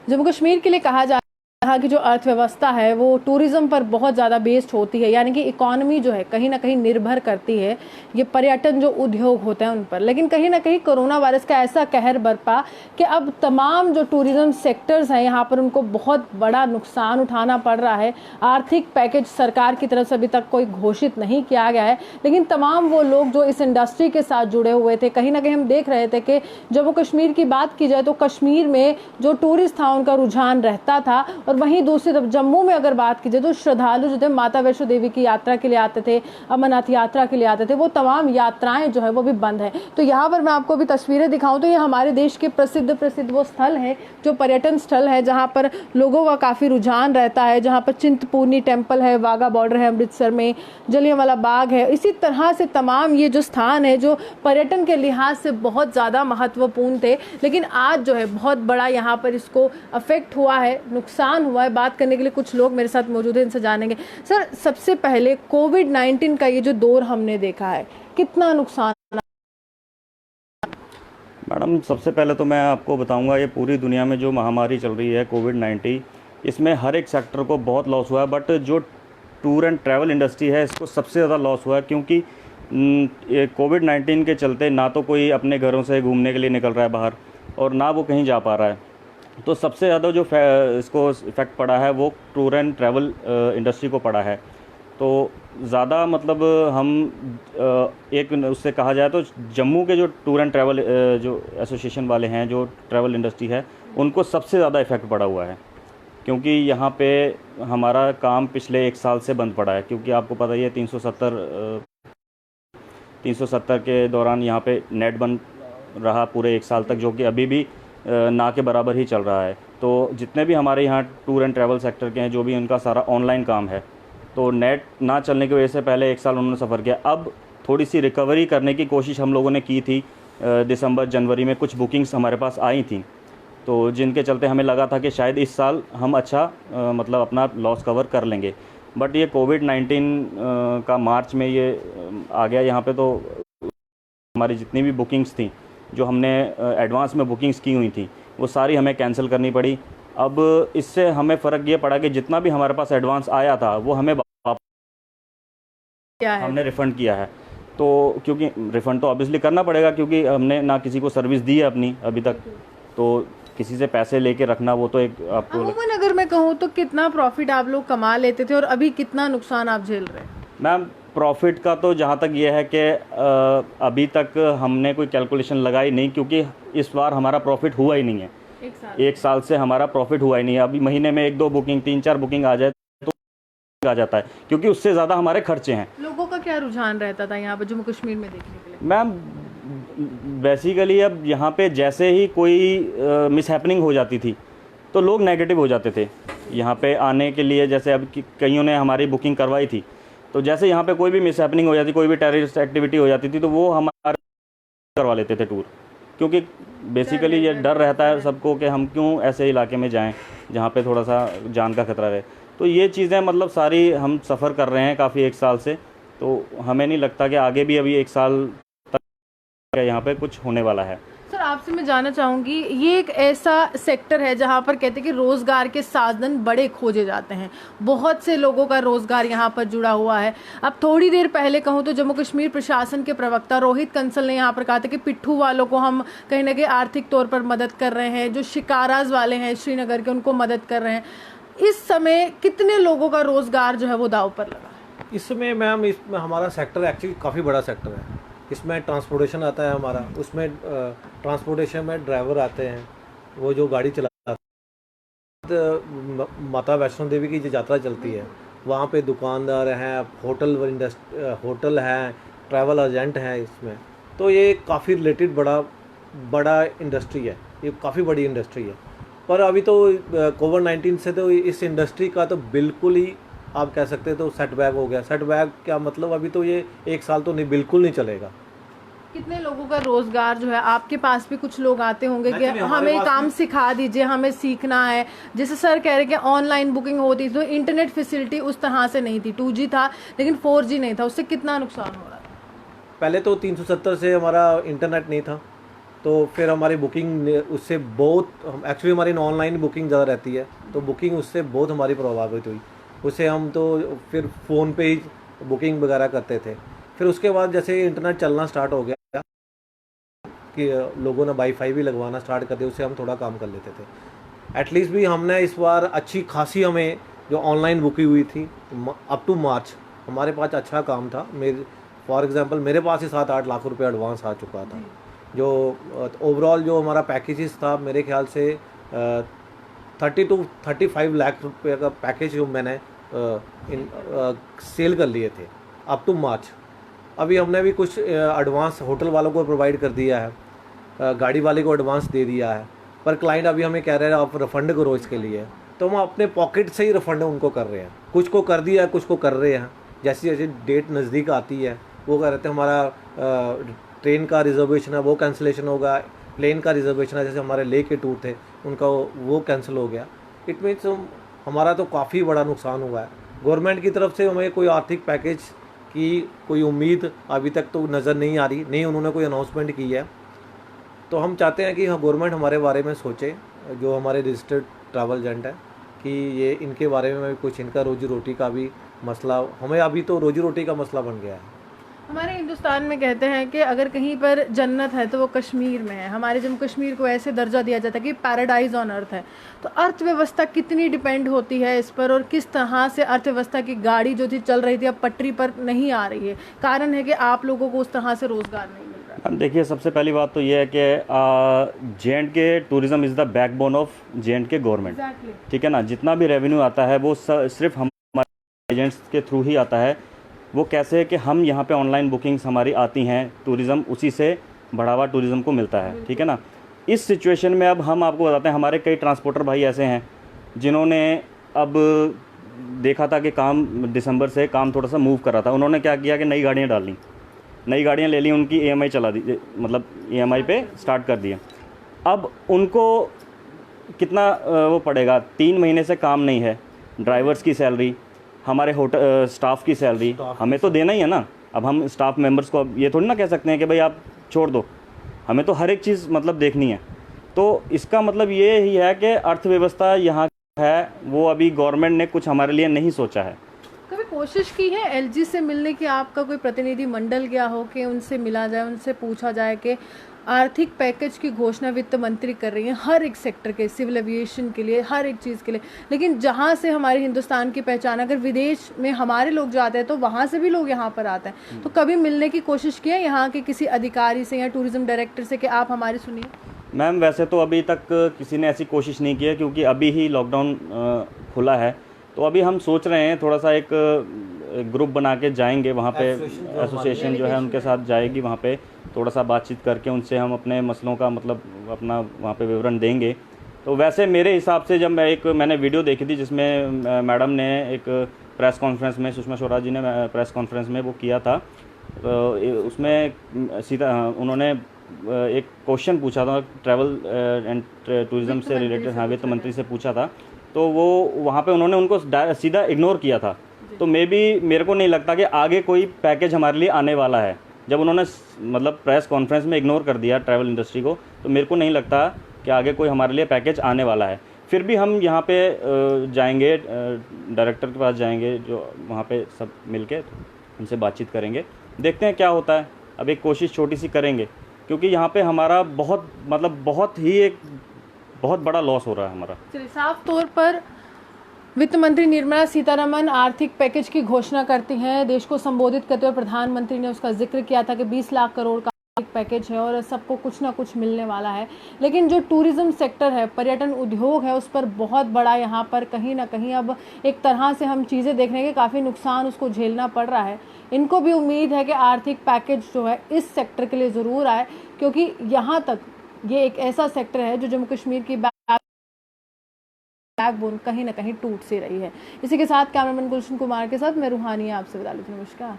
जम्मू कश्मीर के लिए कहा जा यहाँ की जो अर्थव्यवस्था है वो टूरिज्म पर बहुत ज़्यादा बेस्ड होती है, यानी कि इकोनॉमी जो है कहीं ना कहीं निर्भर करती है ये पर्यटन जो उद्योग होते हैं उन पर। लेकिन कहीं ना कहीं कोरोना वायरस का ऐसा कहर बरपा कि अब तमाम जो टूरिज्म सेक्टर्स हैं यहाँ पर उनको बहुत बड़ा नुकसान उठाना पड़ रहा है। आर्थिक पैकेज सरकार की तरफ से अभी तक कोई घोषित नहीं किया गया है, लेकिन तमाम वो लोग जो इस इंडस्ट्री के साथ जुड़े हुए थे, कहीं ना कहीं हम देख रहे थे कि जम्मू कश्मीर की बात की जाए तो कश्मीर में जो टूरिस्ट था उनका रुझान रहता था, और वहीं दूसरी तरफ जम्मू में अगर बात की जाए तो श्रद्धालु जो थे माता वैष्णो देवी की यात्रा के लिए आते थे, अमरनाथ यात्रा के लिए आते थे, वो तमाम यात्राएं जो है वो भी बंद है। तो यहाँ पर मैं आपको भी तस्वीरें दिखाऊं तो ये हमारे देश के प्रसिद्ध वो स्थल है, जो पर्यटन स्थल है जहाँ पर लोगों का काफी रुझान रहता है, जहाँ पर चिंतपूर्णी टेम्पल है, वाघा बॉर्डर है अमृतसर में, जलियांवाला बाग है। इसी तरह से तमाम ये जो स्थान है जो पर्यटन के लिहाज से बहुत ज्यादा महत्वपूर्ण थे, लेकिन आज जो है बहुत बड़ा यहाँ पर इसको अफेक्ट हुआ है, नुकसान हुआ है। बात करने के लिए कुछ लोग मेरे साथ मौजूद हैं, इनसे जानेंगे। सर, सबसे पहले कोविड-19 का ये जो दौर हमने देखा है, कितना नुकसान? मैडम, सबसे पहले तो मैं आपको बताऊंगा, ये पूरी दुनिया में जो महामारी चल रही है कोविड-19, इसमें हर एक सेक्टर को बहुत लॉस हुआ है। बट जो टूर एंड ट्रैवल इंडस्ट्री है इसको सबसे ज़्यादा लॉस हुआ है, क्योंकि ये कोविड-19 के चलते ना तो कोई अपने घरों से घूमने के लिए निकल रहा है बाहर, और ना वो कहीं जा पा रहा है। तो सबसे ज़्यादा जो इसको इफ़ेक्ट पड़ा है वो टूर एंड ट्रैवल इंडस्ट्री को पड़ा है। तो ज़्यादा मतलब हम एक उससे कहा जाए तो जम्मू के जो टूर एंड ट्रैवल जो एसोसिएशन वाले हैं, जो ट्रैवल इंडस्ट्री है, उनको सबसे ज़्यादा इफ़ेक्ट पड़ा हुआ है, क्योंकि यहाँ पे हमारा काम पिछले 1 साल से बंद पड़ा है। क्योंकि आपको पता ही है 370 के दौरान यहाँ पे नेट बंद रहा पूरे 1 साल तक, जो कि अभी भी ना के बराबर ही चल रहा है। तो जितने भी हमारे यहाँ टूर एंड ट्रैवल सेक्टर के हैं, जो भी उनका सारा ऑनलाइन काम है, तो नेट ना चलने की वजह से पहले 1 साल उन्होंने सफ़र किया। अब थोड़ी सी रिकवरी करने की कोशिश हम लोगों ने की थी। दिसंबर जनवरी में कुछ बुकिंग्स हमारे पास आई थी, तो जिनके चलते हमें लगा था कि शायद इस साल हम अच्छा मतलब अपना लॉस कवर कर लेंगे। बट ये कोविड-19 का मार्च में ये आ गया यहाँ पे, तो हमारी जितनी भी बुकिंग्स थी, जो हमने एडवांस में बुकिंग्स की हुई थी, वो सारी हमें कैंसिल करनी पड़ी। अब इससे हमें फ़र्क ये पड़ा कि जितना भी हमारे पास एडवांस आया था वो हमें क्या है? हमने रिफ़ंड किया है। तो क्योंकि रिफ़ंड तो ऑब्वियसली करना पड़ेगा, क्योंकि हमने ना किसी को सर्विस दी है अपनी अभी तक, तो किसी से पैसे लेके रखना वो तो एक आपको। अमूमन अगर मैं कहूँ तो कितना प्रॉफिट आप लोग कमा लेते थे और अभी कितना नुकसान आप झेल रहे हैं? मैम, प्रॉफिट का तो जहाँ तक ये है कि अभी तक हमने कोई कैलकुलेशन लगाई नहीं, क्योंकि इस बार हमारा प्रॉफिट हुआ ही नहीं है। 1 साल से हमारा प्रॉफिट हुआ ही नहीं है। अभी महीने में 1-2 बुकिंग, 3-4 बुकिंग आ जाए तो आ जाता है, क्योंकि उससे ज़्यादा हमारे खर्चे हैं। लोगों का क्या रुझान रहता था यहाँ पर जम्मू कश्मीर में देखने के लिए? मैम, बेसिकली अब यहाँ पे जैसे ही कोई मिसहैपनिंग हो जाती थी तो लोग नेगेटिव हो जाते थे यहाँ पे आने के लिए। जैसे अब कईयों ने हमारी बुकिंग करवाई थी, तो जैसे यहाँ पे कोई भी मिसहैपनिंग हो जाती, कोई भी टेररिस्ट एक्टिविटी हो जाती थी, तो वो हमारे करवा लेते थे टूर, क्योंकि बेसिकली ये डर रहता है सबको कि हम क्यों ऐसे इलाके में जाएं जहाँ पे थोड़ा सा जान का खतरा रहे। तो ये चीज़ें मतलब सारी हम सफ़र कर रहे हैं काफ़ी 1 साल से, तो हमें नहीं लगता कि आगे भी अभी 1 साल तक यहाँ पे कुछ होने वाला है। सर, आपसे मैं जानना चाहूँगी, ये एक ऐसा सेक्टर है जहाँ पर कहते हैं कि रोज़गार के साधन बड़े खोजे जाते हैं, बहुत से लोगों का रोज़गार यहाँ पर जुड़ा हुआ है। अब थोड़ी देर पहले कहूँ तो जम्मू कश्मीर प्रशासन के प्रवक्ता रोहित कंसल ने यहाँ पर कहा था कि पिट्ठू वालों को हम कहीं ना कहीं आर्थिक तौर पर मदद कर रहे हैं, जो शिकाराज वाले हैं श्रीनगर के उनको मदद कर रहे हैं। इस समय कितने लोगों का रोज़गार जो है वो दाव पर लगा? इस समय मैम, इसमें हमारा सेक्टर एक्चुअली काफ़ी बड़ा सेक्टर है। इसमें ट्रांसपोर्टेशन आता है हमारा, उसमें ट्रांसपोर्टेशन में ड्राइवर आते हैं, वो जो गाड़ी चलाते हैं। माता वैष्णो देवी की जो यात्रा चलती है वहाँ पे दुकानदार हैं, होटल हैं, ट्रैवल एजेंट हैं इसमें। तो ये काफ़ी रिलेटेड बड़ा इंडस्ट्री है, ये काफ़ी बड़ी इंडस्ट्री है। पर अभी तो कोविड-19 से तो इस इंडस्ट्री का तो बिल्कुल ही आप कह सकते हैं तो सेटबैक हो गया। सेटबैक क्या मतलब, अभी तो ये 1 साल तो नहीं, बिल्कुल नहीं चलेगा। कितने लोगों का रोजगार जो है, आपके पास भी कुछ लोग आते होंगे कि हमें काम सिखा दीजिए, हमें सीखना है। जैसे सर कह रहे कि ऑनलाइन बुकिंग होती थी तो इंटरनेट फैसिलिटी उस तरह से नहीं थी, 2G था लेकिन 4G नहीं था, उससे कितना नुकसान हो रहा था? पहले तो 370 से हमारा इंटरनेट नहीं था, तो फिर हमारी बुकिंग उससे बहुत, एक्चुअली हमारी ऑनलाइन बुकिंग ज़्यादा रहती है, तो बुकिंग उससे बहुत हमारी प्रभावित हुई। उससे हम तो फिर फ़ोन पे ही बुकिंग वगैरह करते थे। फिर उसके बाद जैसे इंटरनेट चलना स्टार्ट हो गया कि लोगों ने वाईफाई भी लगवाना स्टार्ट कर दिया, उससे हम थोड़ा काम कर लेते थे। एटलीस्ट भी हमने इस बार अच्छी खासी, हमें जो ऑनलाइन बुकिंग हुई थी अप टू मार्च, हमारे पास अच्छा काम था। मेरे फॉर एग्जांपल मेरे पास ही 7-8 लाख रुपए एडवांस आ चुका था। जो ओवरऑल जो हमारा पैकेजेस था, मेरे ख्याल से 30 to 35 लाख रुपए का पैकेज जो मैंने सेल कर लिए थे अप टू मार्च। अभी हमने भी कुछ एडवांस होटल वालों को प्रोवाइड कर दिया है, गाड़ी वाले को एडवांस दे दिया है, पर क्लाइंट अभी हमें कह रहे हैं आप रिफ़ंड करो इसके लिए, तो हम अपने पॉकेट से ही रिफ़ंड उनको कर रहे हैं। कुछ को कर दिया है, कुछ को कर रहे हैं। जैसी जैसी डेट नज़दीक आती है वो कह रहे थे हमारा ट्रेन का रिजर्वेशन है वो कैंसिलेशन होगा, प्लेन का रिजर्वेशन है, जैसे हमारे ले के टूर थे उनका वो कैंसिल हो गया। इट मीन्स हमारा तो काफ़ी बड़ा नुकसान हुआ है। गवर्नमेंट की तरफ से हमें कोई आर्थिक पैकेज की कोई उम्मीद अभी तक तो नज़र नहीं आ रही, नहीं उन्होंने कोई अनाउंसमेंट की है। तो हम चाहते हैं कि गवर्नमेंट हमारे बारे में सोचे, जो हमारे रजिस्टर्ड ट्रैवल एजेंट है, कि ये इनके बारे में भी कुछ, इनका रोजी रोटी का भी मसला, हमें अभी तो रोजी रोटी का मसला बन गया है। हमारे हिंदुस्तान में कहते हैं कि अगर कहीं पर जन्नत है तो वो कश्मीर में है। हमारे जम्मू कश्मीर को ऐसे दर्जा दिया जाता है कि पैराडाइज ऑन अर्थ है। तो अर्थव्यवस्था कितनी डिपेंड होती है इस पर, और किस तरह से अर्थव्यवस्था की गाड़ी जो थी चल रही थी अब पटरी पर नहीं आ रही है? कारण है कि आप लोगों को उस तरह से रोजगार नहीं मिल रहा है। देखिए, सबसे पहली बात तो ये है कि J&K tourism is the backbone of J&K government. ठीक है ना। जितना भी रेवेन्यू आता है वो सिर्फ हमारे एजेंट्स के थ्रू ही आता है। वो कैसे है कि हम यहाँ पे ऑनलाइन बुकिंग्स हमारी आती हैं, टूरिज़्म उसी से बढ़ावा टूरिज़्म को मिलता है। ठीक है ना। इस सिचुएशन में अब हम आपको बताते हैं, हमारे कई ट्रांसपोर्टर भाई ऐसे हैं जिन्होंने अब देखा था कि काम दिसंबर से काम थोड़ा सा मूव कर रहा था। उन्होंने क्या किया कि नई गाड़ियाँ डाल ली, नई गाड़ियाँ ले ली, उनकी EMI चला दी, मतलब EMI पे स्टार्ट कर दिया। अब उनको कितना वो पड़ेगा, 3 महीने से काम नहीं है, ड्राइवर्स की सैलरी, हमारे होटल स्टाफ की सैलरी हमें तो देना ही है ना। अब हम स्टाफ मेंबर्स को अब ये थोड़ी ना कह सकते हैं कि भाई आप छोड़ दो, हमें तो हर एक चीज़ मतलब देखनी है। तो इसका मतलब ये ही है कि अर्थव्यवस्था यहाँ है वो अभी गवर्नमेंट ने कुछ हमारे लिए नहीं सोचा है। कभी कोशिश की है LG से मिलने की? आपका कोई प्रतिनिधि मंडल गया हो कि उनसे मिला जाए, उनसे पूछा जाए कि आर्थिक पैकेज की घोषणा वित्त मंत्री कर रही है हर एक सेक्टर के, सिविल एविएशन के लिए, हर एक चीज़ के लिए, लेकिन जहाँ से हमारे हिंदुस्तान की पहचान, अगर विदेश में हमारे लोग जाते हैं तो वहाँ से भी लोग यहाँ पर आते हैं। तो कभी मिलने की कोशिश की है यहाँ के किसी अधिकारी से या टूरिज्म डायरेक्टर से कि आप हमारी सुनिए? मैम, वैसे तो अभी तक किसी ने ऐसी कोशिश नहीं की है, क्योंकि अभी ही लॉकडाउन खुला है। तो अभी हम सोच रहे हैं थोड़ा सा एक ग्रुप बना के जाएंगे वहाँ पे, एसोसिएशन जो है उनके साथ जाएगी वहाँ पे, थोड़ा सा बातचीत करके उनसे हम अपने मसलों का मतलब अपना वहाँ पे विवरण देंगे। तो वैसे मेरे हिसाब से जब मैंने वीडियो देखी थी जिसमें मैडम ने एक प्रेस कॉन्फ्रेंस में, सुषमा स्वराज जी ने प्रेस कॉन्फ्रेंस में वो किया था, तो उसमें सीधा उन्होंने एक क्वेश्चन पूछा था ट्रैवल एंड टूरिज़्म से रिलेटेड, हाँ, वित्त मंत्री से पूछा था। तो वो वहाँ पे उन्होंने उनको सीधा इग्नोर किया था। तो मेरे को नहीं लगता कि आगे कोई पैकेज हमारे लिए आने वाला है। जब उन्होंने मतलब प्रेस कॉन्फ्रेंस में इग्नोर कर दिया ट्रैवल इंडस्ट्री को, तो मेरे को नहीं लगता कि आगे कोई हमारे लिए पैकेज आने वाला है। फिर भी हम यहाँ पे जाएंगे, डायरेक्टर के पास जाएंगे, जो वहाँ पे सब मिलके उनसे बातचीत करेंगे, देखते हैं क्या होता है। अब एक कोशिश छोटी सी करेंगे, क्योंकि यहाँ पे हमारा बहुत बड़ा लॉस हो रहा है हमारा। चलिए, साफ तौर पर वित्त मंत्री निर्मला सीतारमण आर्थिक पैकेज की घोषणा करती हैं। देश को संबोधित करते हुए प्रधानमंत्री ने उसका जिक्र किया था कि 20 लाख करोड़ का आर्थिक पैकेज है और सबको कुछ ना कुछ मिलने वाला है। लेकिन जो टूरिज्म सेक्टर है, पर्यटन उद्योग है, उस पर बहुत बड़ा यहाँ पर कहीं ना कहीं अब एक तरह से हम चीज़ें देखने के काफ़ी नुकसान उसको झेलना पड़ रहा है। इनको भी उम्मीद है कि आर्थिक पैकेज जो है इस सेक्टर के लिए ज़रूर आए, क्योंकि यहाँ तक ये एक ऐसा सेक्टर है जो जम्मू कश्मीर की बैकबोन कहीं ना कहीं टूट सी रही है। इसी के साथ कैमरामैन गुलशन कुमार के साथ मैं रूहानी आपसे विदा लेती हूं। नमस्कार।